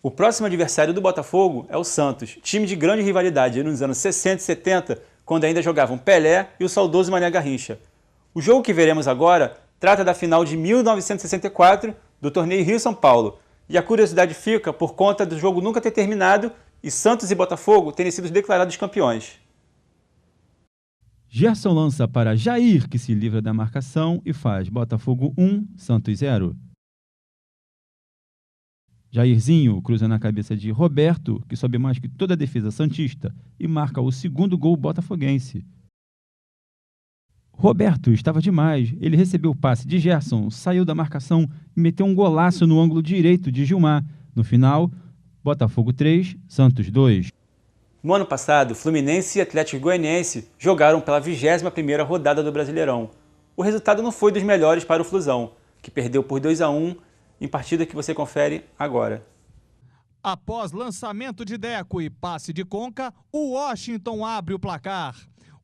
O próximo adversário do Botafogo é o Santos, time de grande rivalidade nos anos 60 e 70, quando ainda jogavam Pelé e o saudoso Mané Garrincha. O jogo que veremos agora trata da final de 1964 do torneio Rio-São Paulo, e a curiosidade fica por conta do jogo nunca ter terminado e Santos e Botafogo terem sido declarados campeões. Gerson lança para Jair, que se livra da marcação e faz Botafogo 1, Santos 0. Jairzinho cruza na cabeça de Roberto, que sobe mais que toda a defesa santista, e marca o segundo gol botafoguense. Roberto estava demais, ele recebeu o passe de Gerson, saiu da marcação e meteu um golaço no ângulo direito de Gilmar. No final, Botafogo 3, Santos 2. No ano passado, Fluminense e Atlético Goianiense jogaram pela 21ª rodada do Brasileirão. O resultado não foi dos melhores para o Flusão, que perdeu por 2-1 em partida que você confere agora. Após lançamento de Deco e passe de Conca, o Washington abre o placar.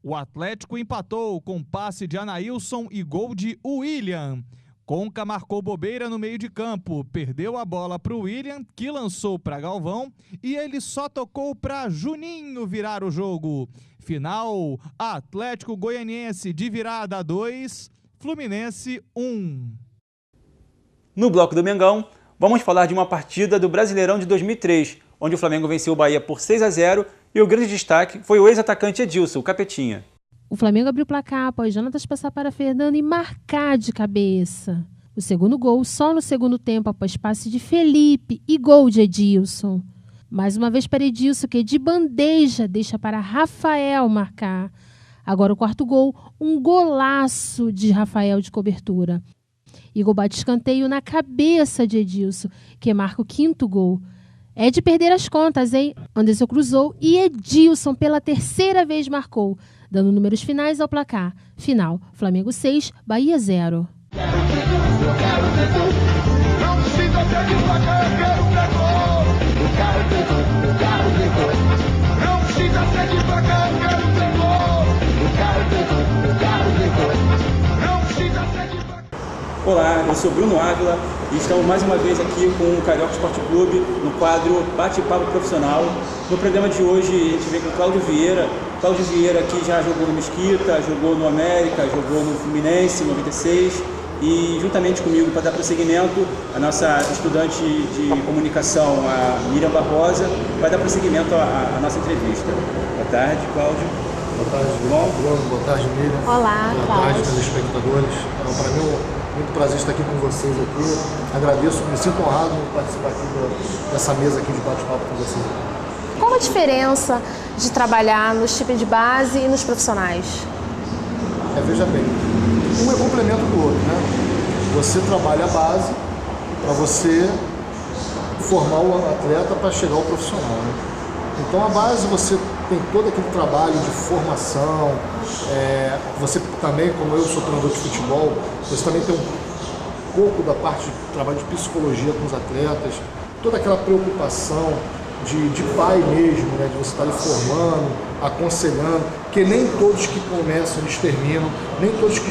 O Atlético empatou com passe de Anailson e gol de William. Conca marcou bobeira no meio de campo, perdeu a bola para o William, que lançou para Galvão, e ele só tocou para Juninho virar o jogo. Final, Atlético Goianiense de virada 2, Fluminense 1. No bloco do Mengão, vamos falar de uma partida do Brasileirão de 2003, onde o Flamengo venceu o Bahia por 6-0 e o grande destaque foi o ex-atacante Edilson, o Capetinha. O Flamengo abriu o placar após Jonatas passar para Fernando e marcar de cabeça. O segundo gol só no segundo tempo após passe de Felipe e gol de Edilson. Mais uma vez para Edilson, que de bandeja deixa para Rafael marcar. Agora o quarto gol, um golaço de Rafael de cobertura. Igor bate escanteio na cabeça de Edilson, que marca o quinto gol. É de perder as contas, hein? Anderson cruzou e Edilson pela terceira vez marcou, dando números finais ao placar. Final, Flamengo 6, Bahia 0. Olá, eu sou Bruno Ávila e estamos mais uma vez aqui com o Carioca Esporte Clube no quadro Bate-Papo Profissional. No programa de hoje a gente vem com o Cláudio Vieira. Cláudio Vieira aqui já jogou no Mesquita, jogou no América, jogou no Fluminense em 96 e juntamente comigo para dar prosseguimento a nossa estudante de comunicação, a Miriam Barbosa, vai dar prosseguimento à nossa entrevista. Boa tarde, Cláudio. Boa tarde, Bruno. Boa tarde, Miriam. Olá, Boa tarde, telespectadores. Para mim é muito prazer estar aqui com vocês aqui. Agradeço, me sinto honrado em participar aqui dessa mesa aqui de bate-papo com vocês. Qual a diferença de trabalhar nos times de base e nos profissionais? Veja bem, um é complemento do outro, né? Você trabalha a base para você formar o atleta para chegar ao profissional, né? Então a base você tem todo aquele trabalho de formação, você também, como eu sou treinador de futebol, você também tem um pouco da parte de trabalho de psicologia com os atletas, toda aquela preocupação de pai mesmo, né, de você estar ali formando, aconselhando, que nem todos que começam eles terminam, nem todos que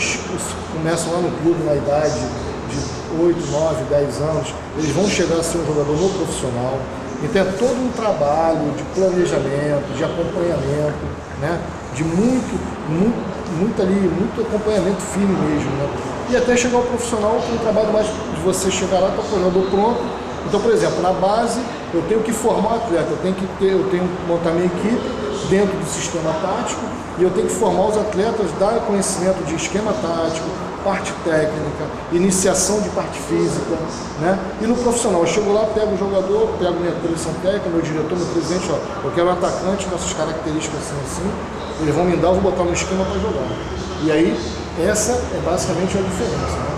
começam lá no clube na idade de 8, 9, 10 anos, eles vão chegar a ser um jogador no profissional. Então é todo um trabalho de planejamento, de acompanhamento, né? De muito acompanhamento firme mesmo, né? E até chegar ao profissional, tem um trabalho mais de você chegar lá, tá com o jogador pronto. Então, por exemplo, na base, eu tenho que formar o atleta, eu tenho que montar minha equipe dentro do sistema tático e eu tenho que formar os atletas, dar conhecimento de esquema tático, parte técnica, iniciação de parte física, né? E no profissional, eu chego lá, pego o jogador, pego minha comissão técnica, meu diretor, meu presidente, ó, eu quero um atacante com essas características assim, eles vão me dar, eu vou botar no esquema para jogar. E aí, essa é basicamente a diferença, né?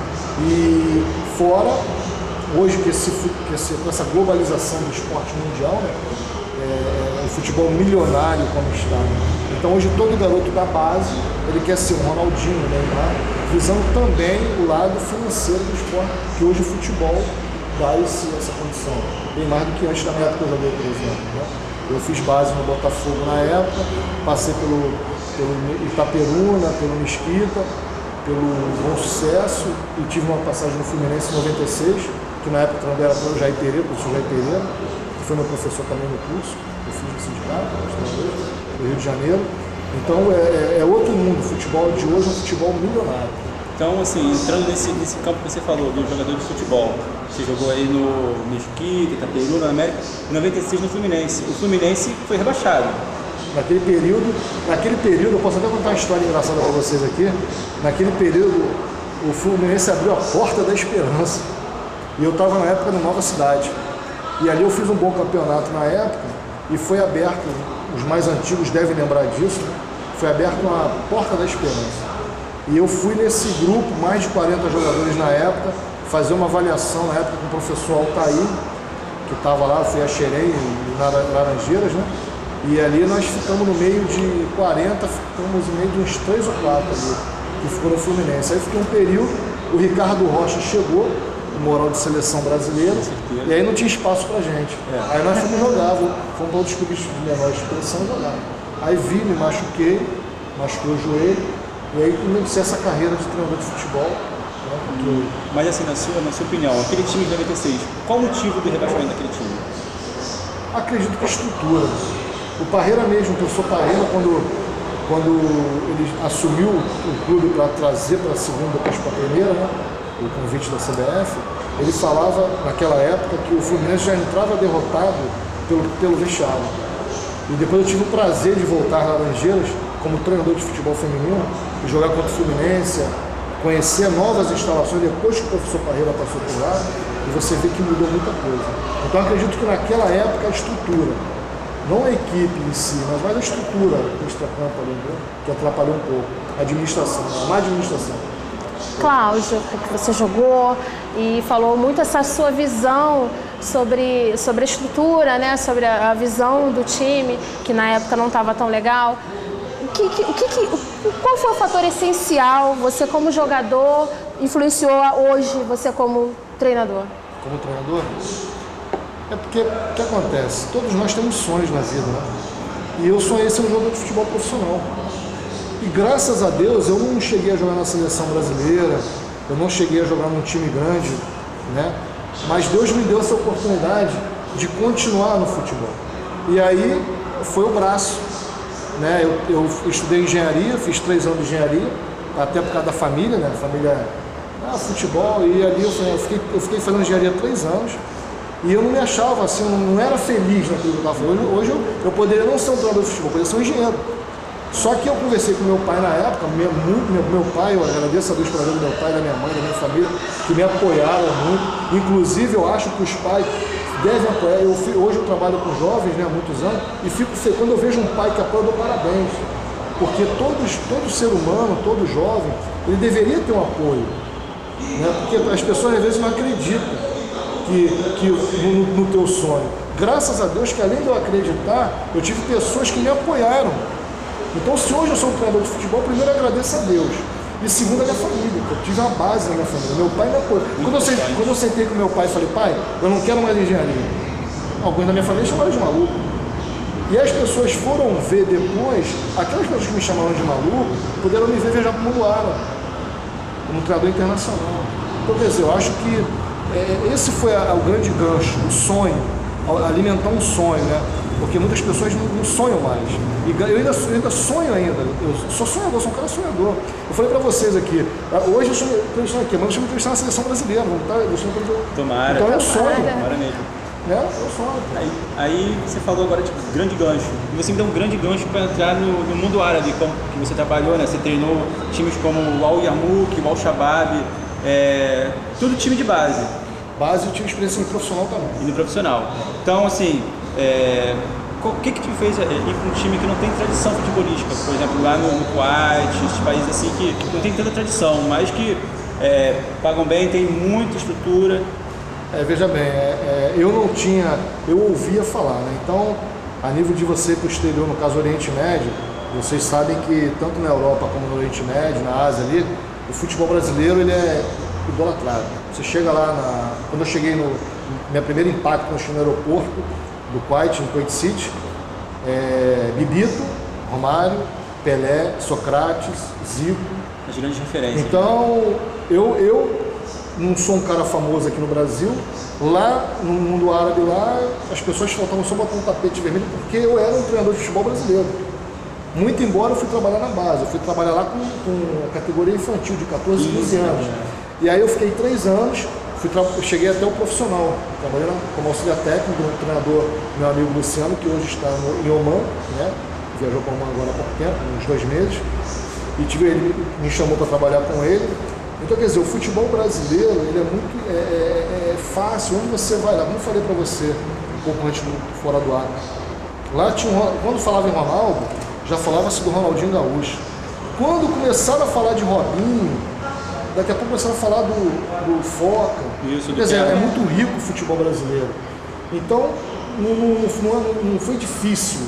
E fora, hoje com essa globalização do esporte mundial, né? O futebol milionário como está, né? Então hoje todo garoto da base, ele quer ser um Ronaldinho, Neymar, visando também o lado financeiro do esporte, que hoje o futebol dá essa condição, bem mais do que antes da minha época eu joguei, por exemplo, né? Eu fiz base no Botafogo na época, passei pelo Itaperuna, pelo Mesquita, pelo Bom Sucesso e tive uma passagem no Fluminense em 96, que na época era o Jair Pereira, o professor Jair Pereira, foi meu professor também no curso, eu fiz no sindicato, no Rio de Janeiro. Então é outro mundo, o futebol de hoje é um futebol milionário. Então, assim, entrando nesse campo que você falou, do jogador de futebol, você jogou aí no Mesquita, Itaperuna, na América, em 96 no Fluminense. O Fluminense foi rebaixado. Naquele período, eu posso até contar uma história engraçada para vocês aqui. Naquele período, o Fluminense abriu a porta da esperança. E eu estava na época no Nova Cidade. E ali eu fiz um bom campeonato na época e foi aberto, os mais antigos devem lembrar disso, né? Foi aberto uma porta da esperança. E eu fui nesse grupo, mais de 40 jogadores na época, fazer uma avaliação na época com o professor Altair, que estava lá, fui a Xerém, Laranjeiras, né? E ali nós ficamos no meio de 40, ficamos no meio de uns 3 ou 4 ali, que ficou no Fluminense. Aí fiquei um período, o Ricardo Rocha chegou, o moral de seleção brasileira, e aí não tinha espaço pra gente. Aí nós fomos jogar, fomos para outros clubes menores de expressão jogar. Aí me machuquei o joelho, e aí comecei essa carreira de treinador de futebol. Né, Mas assim, na sua opinião, aquele time de 96, qual o motivo do rebaixamento daquele time? Acredito que a estrutura. O Parreira mesmo, que eu sou Parreira, quando ele assumiu o clube para trazer para a segunda, depois para a primeira, né, o convite da CBF, ele falava naquela época que o Fluminense já entrava derrotado pelo vestiário. E depois eu tive o prazer de voltar a Laranjeiras como treinador de futebol feminino e jogar contra o Fluminense, conhecer novas instalações depois que o professor Parreira passou por lá, e você vê que mudou muita coisa. Então acredito que naquela época a estrutura, não a equipe em si, mas mais a estrutura do extracampo ali, que atrapalhou um pouco, a administração, a má administração. Cláudio, que você jogou e falou muito essa sua visão sobre a estrutura, né? Sobre a visão do time, que na época não estava tão legal. Qual foi o fator essencial, você como jogador, influenciou hoje você como treinador? Como treinador? É porque, o que acontece? Todos nós temos sonhos na vida, né? E eu sonhei ser um jogador de futebol profissional. E graças a Deus eu não cheguei a jogar na seleção brasileira, eu não cheguei a jogar num time grande, né? Mas Deus me deu essa oportunidade de continuar no futebol. E aí foi o braço, né? Eu estudei engenharia, fiz 3 anos de engenharia, até por causa da família, né? Família, futebol, e ali eu fiquei fazendo engenharia 3 anos. E eu não me achava assim, eu não era feliz naquilo que eu estava fazendo. Hoje eu poderia não ser um treinador de futebol, eu poderia ser um engenheiro. Só que eu conversei com meu pai na época, meu pai, eu agradeço a Deus pela vida do meu pai, da minha mãe, da minha família, que me apoiaram muito. Inclusive, eu acho que os pais devem apoiar. Hoje eu trabalho com jovens, né, há muitos anos, e quando eu vejo um pai que apoia, eu dou parabéns. Porque todo ser humano, todo jovem, ele deveria ter um apoio. Né? Porque as pessoas às vezes não acreditam no teu sonho. Graças a Deus que além de eu acreditar, eu tive pessoas que me apoiaram. Então, se hoje eu sou um treinador de futebol, primeiro eu agradeço a Deus. E segundo, a minha família, eu tive uma base na minha família. Meu pai me apoiou. Quando eu sentei com meu pai e falei, pai, eu não quero mais engenharia. Alguns da minha família chamaram de maluco. E as pessoas foram ver depois, aquelas pessoas que me chamaram de maluco, puderam me ver viajar para o mundo árabe, como treinador internacional. Então, quer dizer, eu acho que esse foi o grande gancho, o sonho, alimentar um sonho, né? Porque muitas pessoas não sonham mais. E eu ainda sonho ainda. Eu sou sonhador, sou um cara sonhador. Eu falei pra vocês aqui, hoje eu estou entrevistando aqui, mas eu estou entrevistando na seleção brasileira. Tomara. Então é um sonho. Tomara mesmo. É um sonho. Aí você falou agora de grande gancho. E você me deu um grande gancho para entrar no mundo árabe, que você trabalhou, né? Você treinou times como o Al Yarmouk, o Al Shabab, tudo time de base. Base, eu tive experiência no profissional também. E no profissional. Então, assim, o que te fez ir para um time que não tem tradição futebolística? Por exemplo, lá no Kuwait, esses países assim que não tem tanta tradição, mas que pagam bem, tem muita estrutura. Veja bem, eu ouvia falar, né? Então, a nível de você para o exterior, no caso Oriente Médio, vocês sabem que tanto na Europa como no Oriente Médio, na Ásia ali, o futebol brasileiro ele é idolatrado. Você chega lá, quando eu cheguei meu primeiro impacto, quando eu cheguei no aeroporto do Kuwait, no Kuwait City, Bibito, Romário, Pelé, Socrates, Zico. As grandes referências. Então, eu não sou um cara famoso aqui no Brasil. Lá, no mundo árabe, lá, as pessoas faltavam só botar um tapete vermelho porque eu era um treinador de futebol brasileiro. Muito embora eu fui trabalhar na base, eu fui trabalhar lá com a categoria infantil, de 14, 15 anos. E aí eu fiquei 3 anos, cheguei até o profissional, trabalhando como auxiliar técnico do treinador, meu amigo Luciano, que hoje está em Oman, né? Viajou para Oman agora há pouco tempo, uns 2 meses, e ele me chamou para trabalhar com ele. Então, quer dizer, o futebol brasileiro, ele é muito fácil, onde você vai lá, como eu falei para você, um pouco antes fora do ar, lá tinha quando falava em Ronaldo, já falava-se do Ronaldinho Gaúcho. Quando começaram a falar de Robinho, daqui a pouco começaram a falar do Foca. Isso, quer dizer, é muito rico o futebol brasileiro. Então, não foi difícil.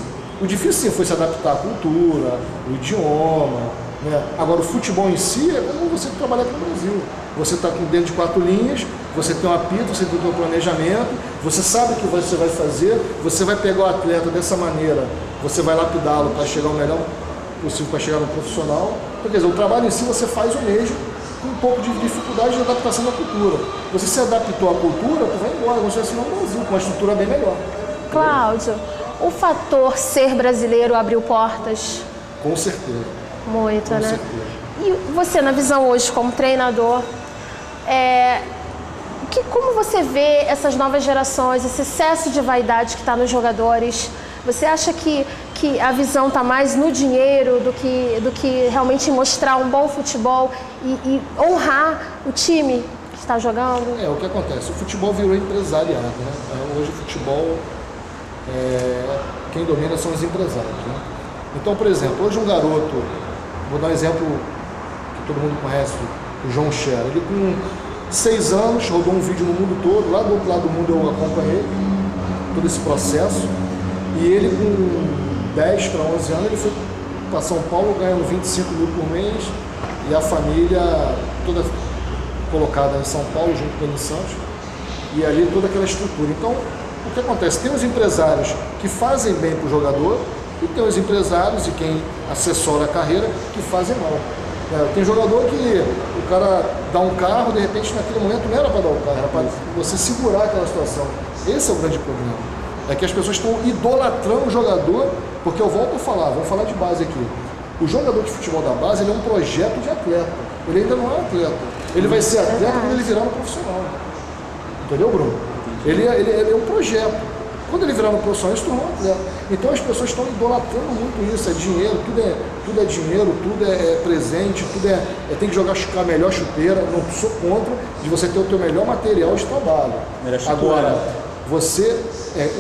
O difícil sim foi se adaptar à cultura, o idioma, né? Agora, o futebol em si é como você trabalhar aqui no Brasil. Você está dentro de 4 linhas, você tem um apito, você tem um planejamento, você sabe o que você vai fazer, você vai pegar o atleta dessa maneira, você vai lapidá-lo para chegar o melhor possível, para chegar no profissional. Então, quer dizer, o trabalho em si você faz o mesmo, com um pouco de dificuldade de adaptação da cultura. Você se adaptou à cultura, tu vai embora, você vai assinar no Brasil, com uma estrutura bem melhor. Cláudio, o fator ser brasileiro abriu portas? Com certeza. Muito, com né? certeza. E você, na visão hoje como treinador, como você vê essas novas gerações, esse excesso de vaidade que está nos jogadores? Você acha que a visão está mais no dinheiro do que realmente mostrar um bom futebol e honrar o time que está jogando? O que acontece? O futebol virou empresariado, né? Hoje o futebol, quem domina são os empresários, né? Então, por exemplo, hoje um garoto, vou dar um exemplo que todo mundo conhece, o João Scherer, ele com 6 anos rodou um vídeo no mundo todo, lá do outro lado do mundo eu acompanhei todo esse processo, e ele com 10 para 11 anos, ele foi para São Paulo ganhando 25 mil por mês, e a família toda colocada em São Paulo, junto com ele em Santos, e ali toda aquela estrutura. Então, o que acontece? Tem os empresários que fazem bem para o jogador, e tem os empresários e quem assessora a carreira que fazem mal. Tem jogador que o cara dá um carro, de repente naquele momento não era para dar o carro, era para você segurar aquela situação. Esse é o grande problema. É que as pessoas estão idolatrando o jogador, porque eu volto a falar, vamos falar de base aqui. O jogador de futebol da base, ele é um projeto de atleta. Ele ainda não é atleta. Ele vai ser atleta quando ele virar no profissional. Entendeu, Bruno? Ele é um projeto. Quando ele virar no profissional, ele se tornou um atleta. Então as pessoas estão idolatrando muito isso. É dinheiro, tudo é dinheiro, tudo é presente, tem que jogar a melhor chuteira. Não sou contra de você ter o teu melhor material de trabalho. Agora, você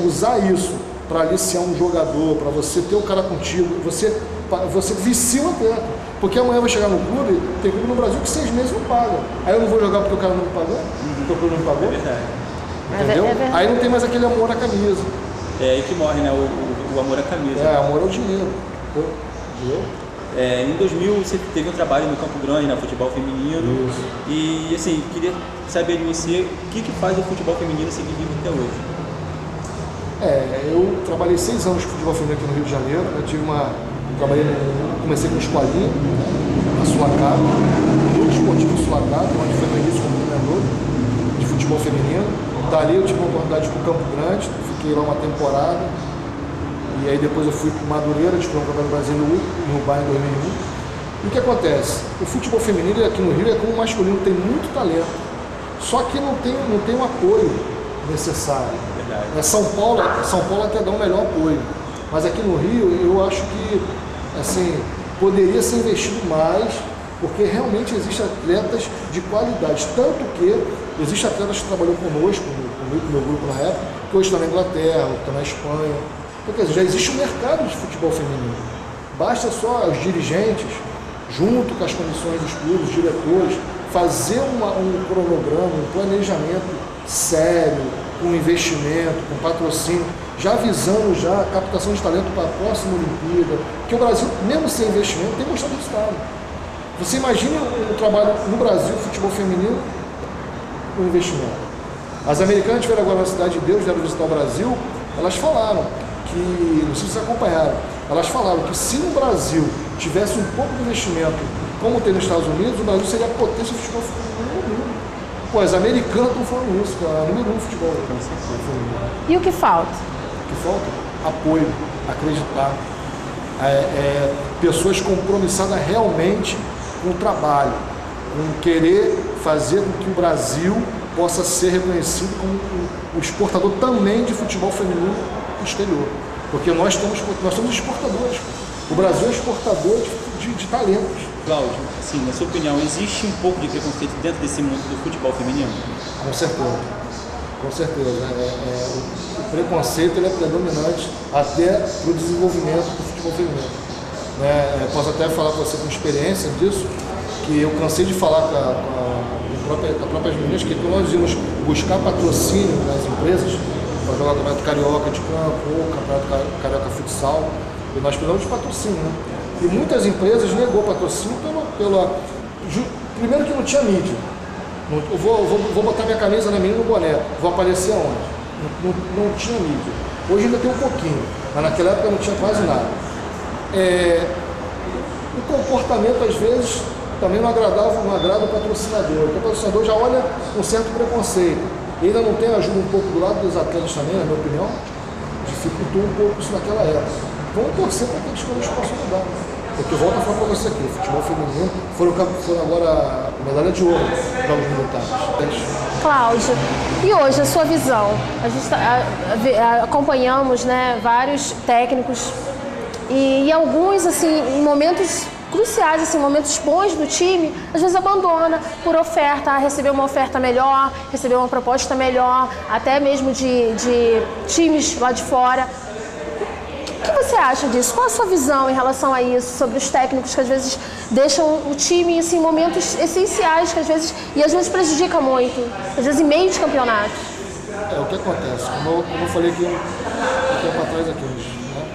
usar isso para aliciar um jogador, para você ter o cara contigo, você vicia o atleta. Porque amanhã vai chegar no clube, tem clube no Brasil que 6 meses não paga. Aí eu não vou jogar porque o cara não me pagou? Porque o clube não me pagou? É verdade. Entendeu? Aí não tem mais aquele amor à camisa. É aí que morre, né? O amor à camisa. Amor ao dinheiro. Entendeu? Em 2000 você teve um trabalho no Campo Grande, no futebol feminino. Isso. E assim, queria saber de você o que faz o futebol feminino seguir vivo até hoje. Eu trabalhei 6 anos de futebol feminino aqui no Rio de Janeiro. Comecei com escolinha, na Sulacap, no Esportivo Sulacap, onde foi meu início como treinador de futebol feminino. Dali eu tive uma oportunidade para o Campo Grande, fiquei lá uma temporada, e aí depois eu fui para o Madureira, disputar o Campeonato Brasileiro no Uruguai em 2001. E o que acontece? O futebol feminino aqui no Rio é como o masculino, tem muito talento, só que não tem um apoio necessário. Verdade. São Paulo até dá um melhor apoio, mas aqui no Rio eu acho que assim, poderia ser investido mais, porque realmente existem atletas de qualidade, tanto que existem atletas que trabalham conosco, no meu grupo na época, que hoje estão na Inglaterra, estão na Espanha. Então, quer dizer, já existe um mercado de futebol feminino. Basta só os dirigentes, junto com as comissões dos clubes, os diretores, fazer um cronograma, um planejamento sério, com investimento, com patrocínio, já visando a captação de talento para a próxima Olimpíada, que o Brasil, mesmo sem investimento, tem mostrado resultado. Você imagina o trabalho no Brasil, futebol feminino, com investimento. As americanas tiveram agora na Cidade de Deus, vieram visitar o Brasil, elas falaram que, não sei se vocês acompanharam, elas falaram que se no Brasil tivesse um pouco de investimento, como tem nos Estados Unidos, o Brasil seria a potência do futebol feminino no mundo. Pô, as americanas estão falando isso, cara. Número 1 no futebol. E o que falta? O que falta? Apoio, acreditar. Pessoas compromissadas realmente com o trabalho, com querer fazer com que o Brasil possa ser reconhecido como um exportador também de futebol feminino no exterior. Porque nós somos exportadores. O Brasil é exportador de talentos. Cláudio, assim, na sua opinião, existe um pouco de preconceito dentro desse mundo do futebol feminino? Com certeza. Com certeza. O preconceito ele é predominante até para o desenvolvimento do futebol feminino. Posso até falar com você com experiência disso, que eu cansei de falar com as próprias meninas que quando nós íamos buscar patrocínio nas empresas para jogar o Campeonato Carioca de campo ou Campeonato Carioca Futsal, e nós precisamos de patrocínio, né? E muitas empresas negou patrocínio primeiro que não tinha mídia. Eu vou botar minha camisa na menina no boné, vou aparecer aonde? Não tinha mídia. Hoje ainda tem um pouquinho, mas naquela época não tinha quase nada. O comportamento às vezes também não agrada o patrocinador. O patrocinador já olha com certo preconceito. E ainda não tem ajuda um pouco do lado dos atletas também, na minha opinião, dificultou um pouco isso naquela época. Vamos torcer para que as coisas possam mudar. Porque volto a falar para você aqui, o futebol feminino foram agora a medalha de ouro nos Jogos Militares. Cláudio, e hoje a sua visão? A gente acompanhamos, né, vários técnicos e alguns, assim, em momentos cruciais, assim, momentos bons do time, às vezes abandona por oferta, receber uma oferta melhor, receber uma proposta melhor, até mesmo de times lá de fora. O que você acha disso? Qual a sua visão em relação a isso, sobre os técnicos que às vezes deixam o time assim, em momentos essenciais, que às vezes prejudica muito, às vezes em meio de campeonato? O que acontece? Como eu falei aqui um tempo atrás aqui, né?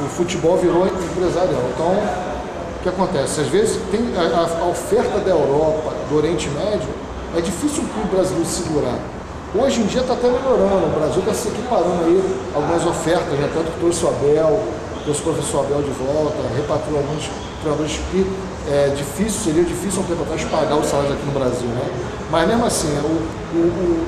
O futebol virou empresarial. Então, o que acontece? Às vezes tem a oferta da Europa, do Oriente Médio, é difícil o clube brasileiro segurar. Hoje em dia está até melhorando, o Brasil está se equiparando aí algumas ofertas, né? Tanto que trouxe o Abel, trouxe o professor Abel de volta, repatriou alguns treinadores que seria difícil um tempo atrás pagar os salários aqui no Brasil, né? Mas mesmo assim,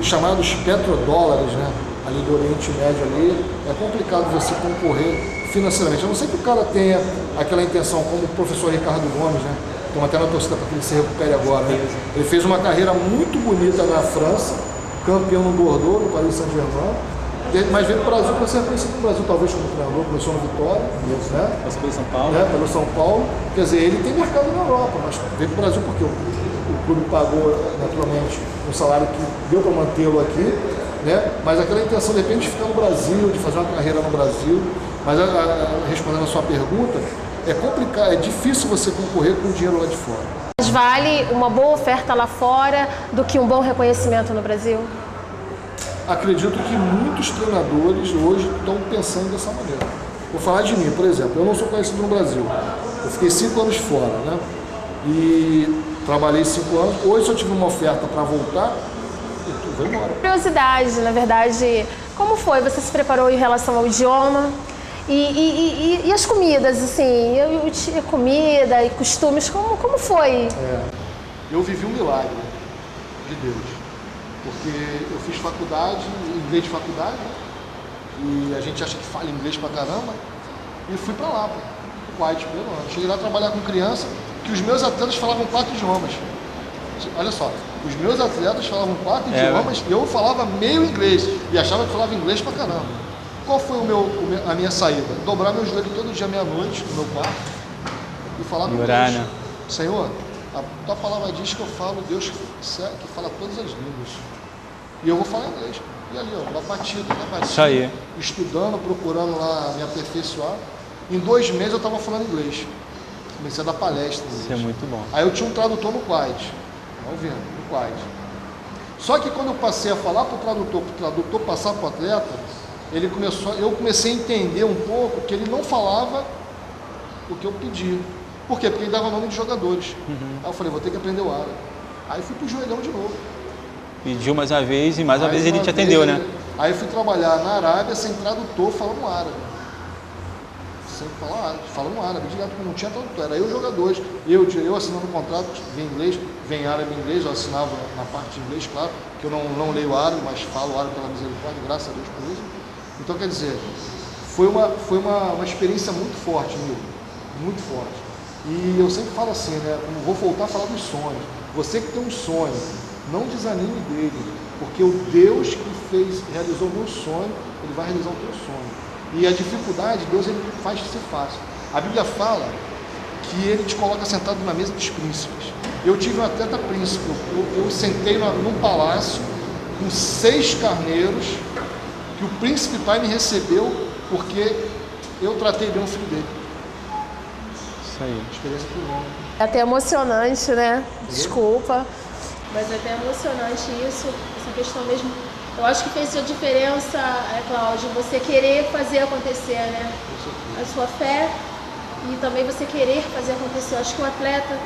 os chamados petrodólares, né? Ali do Oriente Médio ali, é complicado você concorrer financeiramente. A não ser que o cara tenha aquela intenção, como o professor Ricardo Gomes, né? Estamos até na torcida para que ele se recupere agora, né? Ele fez uma carreira muito bonita na França, campeão no Bordeaux, no Paris Saint-Germain, mas veio para o Brasil para ser reconhecido no Brasil, talvez como treinador, começou no Vitória, né? Passou pelo São Paulo. Pelo São Paulo. Quer dizer, ele tem mercado na Europa, mas veio para o Brasil porque o clube pagou, naturalmente, um salário que deu para mantê-lo aqui, né? Mas aquela intenção, de repente, de ficar no Brasil, de fazer uma carreira no Brasil. Mas, respondendo a sua pergunta, é complicado, é difícil você concorrer com o dinheiro lá de fora. Mas vale uma boa oferta lá fora do que um bom reconhecimento no Brasil? Acredito que muitos treinadores hoje estão pensando dessa maneira. Vou falar de mim, por exemplo, eu não sou conhecido no Brasil. Eu fiquei 5 anos fora, né? E trabalhei 5 anos. Hoje, se eu tiver uma oferta para voltar, eu vou embora. Curiosidade, na verdade, como foi? Você se preparou em relação ao idioma? E as comidas, assim, comida e costumes, como foi? Eu vivi um milagre de Deus, porque eu fiz faculdade, inglês de faculdade, e a gente acha que fala inglês pra caramba, e fui pra lá, pro Kuwait, cheguei lá trabalhar com criança, que os meus atletas falavam 4 idiomas. Olha só, os meus atletas falavam 4 idiomas, e eu falava meio inglês, e achava que falava inglês pra caramba. Qual foi a minha saída? Dobrar meu joelho todo dia meia-noite no meu quarto e falar com Deus. Né? Senhor, a tua palavra diz que eu falo Deus que fala todas as línguas. E eu vou falar inglês. E ali, ó, batida, isso aí. Estudando, procurando lá me aperfeiçoar. Em 2 meses eu estava falando inglês. Comecei a dar palestra. Isso é muito bom. Aí eu tinha um tradutor no Kuwait. Ouvindo, no Kuwait. Só que quando eu passei a falar para o tradutor passar para o atleta, eu comecei a entender um pouco que ele não falava o que eu pedi. Por quê? Porque ele dava nome de jogadores. Aí eu falei, vou ter que aprender o árabe. Aí fui pro joelhão de novo. Pediu mais uma vez e mais uma vez ele te atendeu, né? Aí fui trabalhar na Arábia sem tradutor, falando árabe. Sem falar árabe, falando árabe, direto, porque não tinha tradutor. Era eu jogadores, eu assinando contrato em inglês. vem árabe e inglês, eu assinava na parte de inglês, claro, que eu não leio árabe, mas falo árabe pela misericórdia, graças a Deus por isso. Então, quer dizer, foi uma experiência muito forte, amigo, muito forte. E eu sempre falo assim, né, vou voltar a falar dos sonhos. Você que tem um sonho, não desanime dele, porque o Deus que realizou o meu sonho, ele vai realizar o teu sonho. E a dificuldade, Deus ele faz ser fácil. A Bíblia fala que ele te coloca sentado na mesa dos príncipes. Eu tive um atleta príncipe, eu sentei num palácio com 6 carneiros, que o príncipe pai me recebeu porque eu tratei bem o filho dele. Isso aí. Experiência que eu amo. É até emocionante, né? Desculpa, mas é até emocionante isso, essa questão mesmo. Eu acho que fez a diferença, Cláudio, você querer fazer acontecer, né? A sua fé e também você querer fazer acontecer. Eu acho que o atleta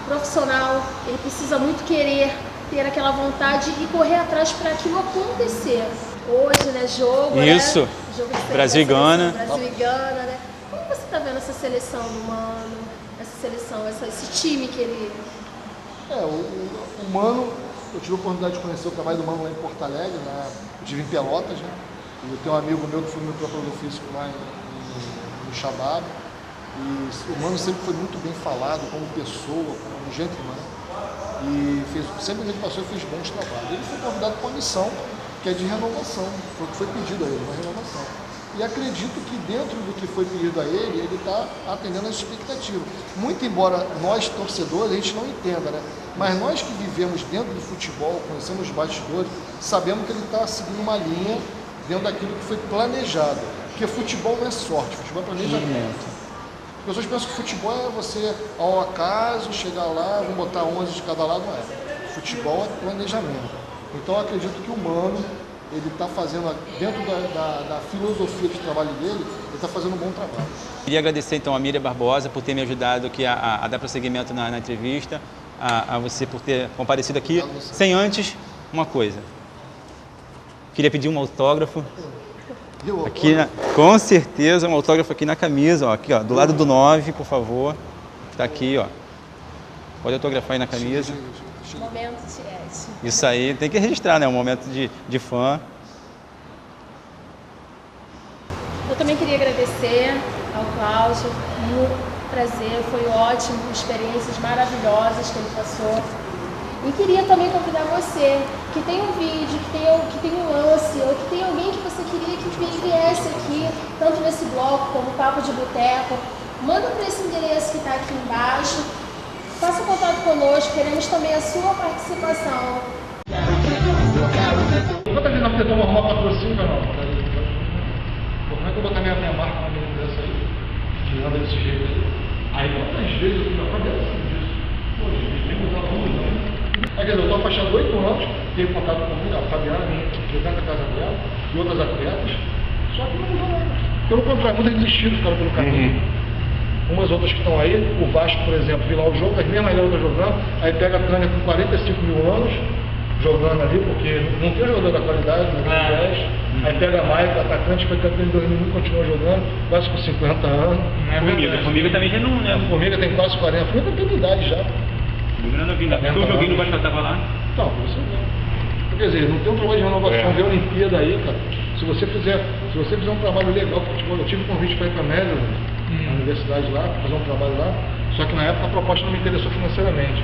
profissional, ele precisa muito querer, ter aquela vontade e correr atrás para aquilo acontecer. Hoje, né, jogo, isso. Né? Jogo de Brasil e Gana. Brasil e Gana, né? Como você está vendo essa seleção do Mano, essa seleção, esse time que ele... O Mano, eu tive a oportunidade de conhecer o trabalho do Mano lá em Porto Alegre, né? Eu estive em Pelotas, né? E eu tenho um amigo meu que foi meu preparador físico lá no Shabab. E o Mano sempre foi muito bem falado como pessoa, como gentleman. E sempre que ele passou, fez bons trabalhos. Ele foi convidado para uma missão que é de renovação, foi o que foi pedido a ele, uma renovação. E acredito que dentro do que foi pedido a ele está atendendo às expectativas. Muito embora nós, torcedores, a gente não entenda, né? Mas nós que vivemos dentro do futebol, conhecemos os bastidores, sabemos que ele está seguindo uma linha dentro daquilo que foi planejado. Porque futebol não é sorte, futebol é planejamento. As pessoas pensam que futebol é você, ao acaso, chegar lá, vão botar 11 de cada lado, não é. Futebol é planejamento. Então eu acredito que o Mano, ele está fazendo, dentro da filosofia de trabalho dele, ele está fazendo um bom trabalho. Queria agradecer então a Miriam Barbosa por ter me ajudado aqui a dar prosseguimento na entrevista, a você por ter comparecido aqui. Sem antes, uma coisa. Queria pedir um autógrafo. Aqui, com certeza, um autógrafo aqui na camisa, ó, aqui, ó, do lado do 9, por favor. Tá aqui, ó. Pode autografar aí na camisa. Momento Tiete. Isso aí, tem que registrar, né? Um momento de fã. Eu também queria agradecer ao Cláudio, muito prazer, foi ótimo, experiências maravilhosas que ele passou. E queria também convidar você, que tem um vídeo, que tem um lance, ou que tem alguém que você queria que viesse aqui, tanto nesse bloco como Papo de Boteco, manda para esse endereço que está aqui embaixo, faça contato conosco, queremos também a sua participação. Quantas vezes nós tentamos arrumar patrocínio, não? Como é que eu vou botar minha marca na minha dessa aí? Que anda desse jeito aí. Aí quantas vezes eu fui na cabeça disso? Pô, gente, tem que usar tudo, não? Quer dizer, eu estou afastado 8 anos, tenho contato comigo, a Fabiana, jogando a casa dela, e outras atletas, só que não mudou nada. Pelo contrário, muitas desistiram, ficaram pelo caminho. Umas outras que estão aí, o Vasco, por exemplo, viu lá o jogo, as mesmas garotas jogando, aí pega a Tânia com 45 mil anos, jogando ali, porque não tem jogador da qualidade, no 10. Aí pega a Maia, atacante, foi campeão em 2001, continua jogando, quase com 50 anos. A Formiga também já não, né? A Formiga tem quase 40, a Formiga tem idade já. Eu joguei no Vasco, estava lá. Então, você vê. Quer dizer, não tem um trabalho de renovação, vê a Olimpíada aí, cara. Se você fizer um trabalho legal, futebol, eu tive convite para ir para a Média, na universidade lá, para fazer um trabalho lá, só que na época a proposta não me interessou financeiramente.